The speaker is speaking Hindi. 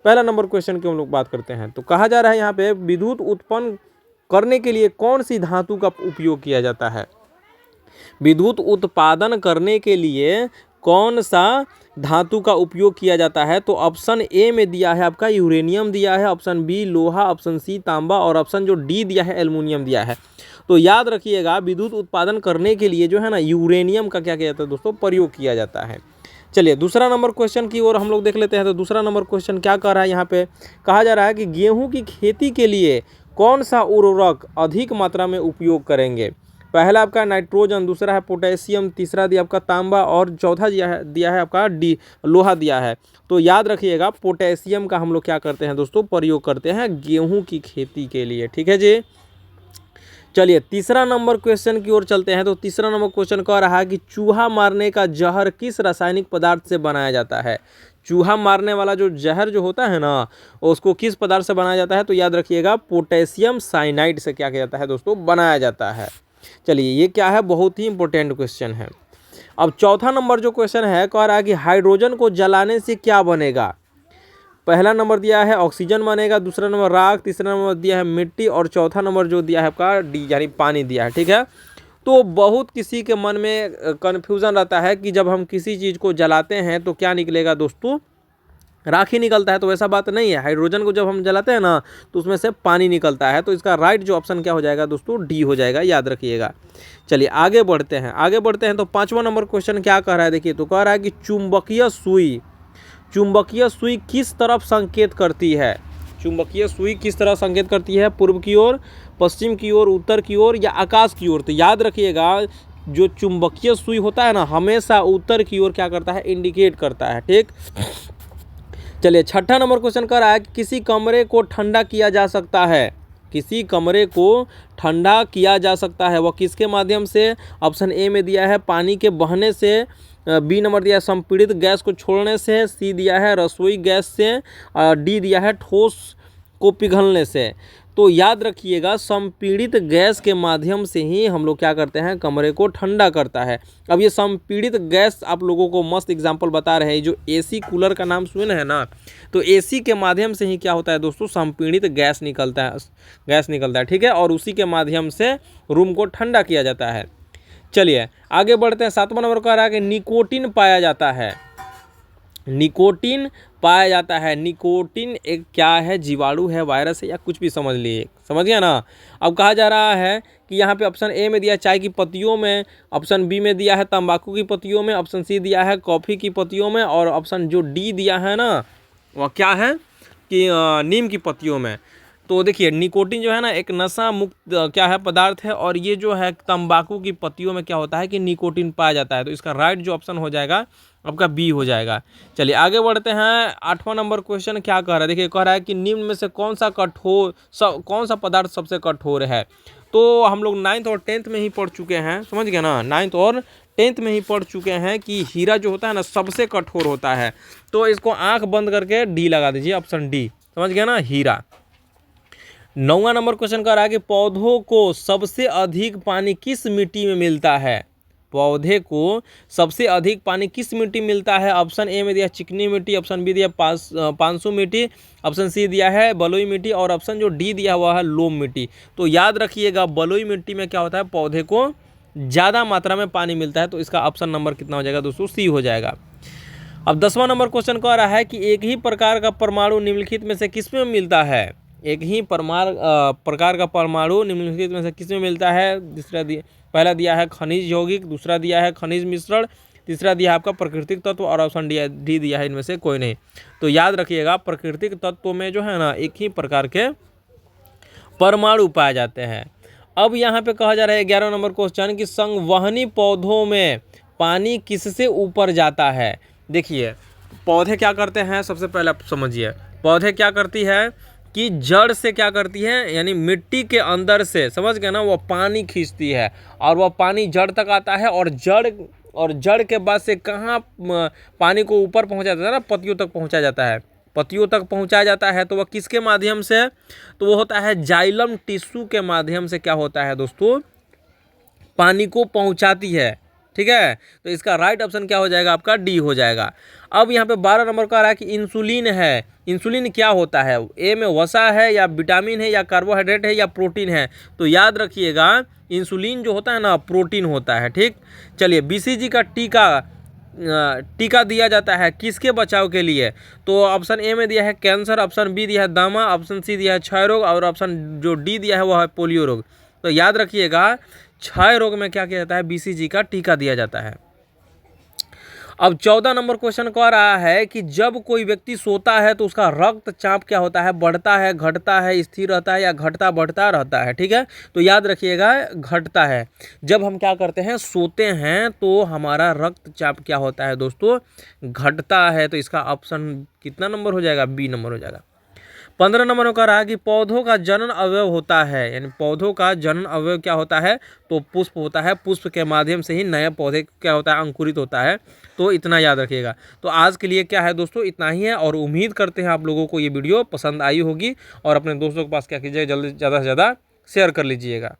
पहला नंबर क्वेश्चन की हम लोग बात करते हैं। तो कहा जा रहा है यहाँ पे विद्युत उत्पन्न करने के लिए कौन सी धातु का उपयोग किया जाता है। विद्युत उत्पादन करने के लिए कौन सा धातु का उपयोग किया जाता है। तो ऑप्शन ए में दिया है आपका यूरेनियम दिया है, ऑप्शन बी लोहा, ऑप्शन सी तांबा और ऑप्शन जो डी दिया है एल्युमिनियम दिया है। तो याद रखिएगा विद्युत उत्पादन करने के लिए जो है ना यूरेनियम का क्या किया जाता है दोस्तों, प्रयोग किया जाता है। चलिए दूसरा नंबर क्वेश्चन की ओर हम लोग देख लेते हैं। तो दूसरा नंबर क्वेश्चन क्या कह रहा है यहाँ पे, कहा जा रहा है कि गेहूं की खेती के लिए कौन सा उर्वरक अधिक मात्रा में उपयोग करेंगे। पहला आपका नाइट्रोजन, दूसरा है पोटेशियम, तीसरा दिया आपका तांबा और चौथा दिया है आपका डी लोहा दिया है। तो याद रखिएगा पोटेशियम का हम लोग क्या करते हैं दोस्तों, प्रयोग करते हैं गेहूं की खेती के लिए। ठीक है जी। चलिए तीसरा नंबर क्वेश्चन की ओर चलते हैं। तो तीसरा नंबर क्वेश्चन कह रहा है कि चूहा मारने का जहर किस रासायनिक पदार्थ से बनाया जाता है। चूहा मारने वाला जो जहर जो होता है ना, उसको किस पदार्थ से बनाया जाता है। तो याद रखिएगा पोटेशियम साइनाइड से क्या किया जाता है दोस्तों, बनाया जाता है। चलिए ये क्या है, बहुत ही इंपॉर्टेंट क्वेश्चन है। अब चौथा नंबर जो क्वेश्चन है कह रहा है कि हाइड्रोजन को जलाने से क्या बनेगा। पहला नंबर दिया है ऑक्सीजन बनेगा, दूसरा नंबर राख, तीसरा नंबर दिया है मिट्टी और चौथा नंबर जो दिया है आपका डी यानी पानी दिया है। ठीक है। तो बहुत किसी के मन में कन्फ्यूज़न रहता है कि जब हम किसी चीज़ को जलाते हैं तो क्या निकलेगा दोस्तों, राख ही निकलता है। तो ऐसा बात नहीं है, हाइड्रोजन को जब हम जलाते हैं ना तो उसमें से पानी निकलता है। तो इसका राइट जो ऑप्शन क्या हो जाएगा दोस्तों, डी हो जाएगा, याद रखिएगा। चलिए आगे बढ़ते हैं। तो पाँचवा नंबर क्वेश्चन क्या कह रहा है, देखिए। तो कह रहा है कि चुंबकीय सुई किस तरफ संकेत करती है। चुंबकीय सुई किस तरह संकेत करती है, पूर्व की ओर, पश्चिम की ओर, उत्तर की ओर या आकाश की ओर। तो याद रखिएगा जो चुंबकीय सुई होता है ना, हमेशा उत्तर की ओर क्या करता है, इंडिकेट करता है। ठीक। चलिए छठा नंबर क्वेश्चन कर रहा है कि किसी कमरे को ठंडा किया जा सकता है। किसी कमरे को ठंडा किया जा सकता है, वह किसके माध्यम से। ऑप्शन ए में दिया है पानी के बहने से, बी नंबर दिया है संपीड़ित गैस को छोड़ने से, सी दिया है रसोई गैस से, डी दिया है ठोस को पिघलने से। तो याद रखिएगा संपीड़ित गैस के माध्यम से ही हम लोग क्या करते हैं, कमरे को ठंडा करता है। अब ये संपीड़ित गैस आप लोगों को मस्त एग्जांपल बता रहे हैं, जो एसी कूलर का नाम सुने हैं ना, तो एसी के माध्यम से ही क्या होता है दोस्तों, संपीड़ित गैस निकलता है। ठीक है। और उसी के माध्यम से रूम को ठंडा किया जाता है। चलिए आगे बढ़ते हैं। सातवां नंबर कह रहा है कि निकोटीन पाया जाता है। निकोटीन एक क्या है, जीवाणु है, वायरस है या कुछ भी समझ लिए, समझ गया ना। अब कहा जा रहा है कि यहाँ पे ऑप्शन ए में दिया है चाय की पत्तियों में, ऑप्शन बी में दिया है तंबाकू की पत्तियों में, ऑप्शन सी दिया है कॉफ़ी की पत्तियों में और ऑप्शन जो डी दिया है ना वह क्या है कि नीम की पत्तियों में। तो देखिए निकोटीन जो है ना एक नशा मुक्त क्या है पदार्थ है, और ये जो है तंबाकू की पत्तियों में क्या होता है कि निकोटीन पाया जाता है। तो इसका राइट जो ऑप्शन हो जाएगा आपका बी हो जाएगा। चलिए आगे बढ़ते हैं। आठवां नंबर क्वेश्चन क्या कह रहा है, देखिए कह रहा है कि निम्न में से कौन सा पदार्थ सबसे कठोर है। तो हम लोग 9th और 10th में ही पढ़ चुके हैं, समझ गए ना, 9th और 10th में ही पढ़ चुके हैं कि हीरा जो होता है ना सबसे कठोर होता है। तो इसको आंख बंद करके डी लगा दीजिए, ऑप्शन डी, समझ गया ना, हीरा। 9वां नंबर क्वेश्चन कर रहा है कि पौधों को सबसे अधिक पानी किस मिट्टी में मिलता है। पौधे को सबसे अधिक पानी किस मिट्टी मिलता है। ऑप्शन ए में दिया चिकनी मिट्टी, ऑप्शन बी दिया 500 मिट्टी, ऑप्शन सी दिया है बलुई मिट्टी और ऑप्शन जो डी दिया हुआ है लोम मिट्टी। तो याद रखिएगा बलुई मिट्टी में क्या होता है, पौधे को ज़्यादा मात्रा में पानी मिलता है। तो इसका ऑप्शन नंबर कितना हो जाएगा दोस्तों, सी हो जाएगा। अब 10वां नंबर क्वेश्चन कह रहा है कि एक ही प्रकार का परमाणु निम्नलिखित में से किसमें मिलता है। एक ही प्रकार का परमाणु निम्नलिखित में से किसमें मिलता है। पहला दिया है खनिज यौगिक, दूसरा दिया है खनिज मिश्रण, तीसरा दिया है आपका प्राकृतिक तत्व और ऑप्शन डी दिया है इनमें से कोई नहीं। तो याद रखिएगा प्राकृतिक तत्वों में जो है ना एक ही प्रकार के परमाणु पाए जाते हैं। अब यहाँ पे कहा जा रहा है 11वां नंबर क्वेश्चन कि संवहनी पौधों में पानी किससे ऊपर जाता है। देखिए पौधे क्या करते हैं, सबसे पहले आप समझिए, पौधे क्या करती है कि जड़ से क्या करती है, यानी मिट्टी के अंदर से, समझ गए ना, वो पानी खींचती है और वह पानी जड़ तक आता है और जड़ के बाद से कहाँ पानी को ऊपर पहुँचा जाता है ना, पत्तियों तक पहुँचा जाता है। पत्तियों तक पहुँचाया जाता है तो वह किसके माध्यम से, तो वो होता है जाइलम टिश्यू के माध्यम से क्या होता है दोस्तों, पानी को पहुँचाती है। ठीक है, तो इसका राइट ऑप्शन क्या हो जाएगा आपका डी हो जाएगा। अब यहाँ पे 12 नंबर का आ रहा है कि इंसुलिन है। इंसुलिन क्या होता है, ए में वसा है या विटामिन है या कार्बोहाइड्रेट है या प्रोटीन है, तो याद रखिएगा इंसुलिन जो होता है ना प्रोटीन होता है। ठीक, चलिए बीसीजी का टीका दिया जाता है किसके बचाव के लिए, तो ऑप्शन ए में दिया है कैंसर, ऑप्शन बी दिया है दामा, ऑप्शन सी दिया है क्षय रोग और ऑप्शन जो डी दिया है वह है पोलियो रोग। तो याद रखिएगा क्षय रोग में क्या किया जाता है, बीसीजी का टीका दिया जाता है। अब 14 नंबर क्वेश्चन कह रहा है कि जब कोई व्यक्ति सोता है तो उसका रक्तचाप क्या होता है, बढ़ता है, घटता है, स्थिर रहता है या घटता बढ़ता रहता है। ठीक है, तो याद रखिएगा घटता है। जब हम क्या करते हैं, सोते हैं तो हमारा रक्तचाप क्या होता है दोस्तों, घटता है। तो इसका ऑप्शन कितना नंबर हो जाएगा, बी नंबर हो जाएगा। 15 नंबर में कह रहा है कि पौधों का जनन अवयव होता है, यानी पौधों का जनन अवयव क्या होता है, तो पुष्प होता है। पुष्प के माध्यम से ही नए पौधे क्या होता है, अंकुरित होता है। तो इतना याद रखिएगा। तो आज के लिए क्या है दोस्तों, इतना ही है और उम्मीद करते हैं आप लोगों को ये वीडियो पसंद आई होगी और अपने दोस्तों के पास क्या कीजिएगा, जल्दी ज़्यादा से ज़्यादा शेयर कर लीजिएगा।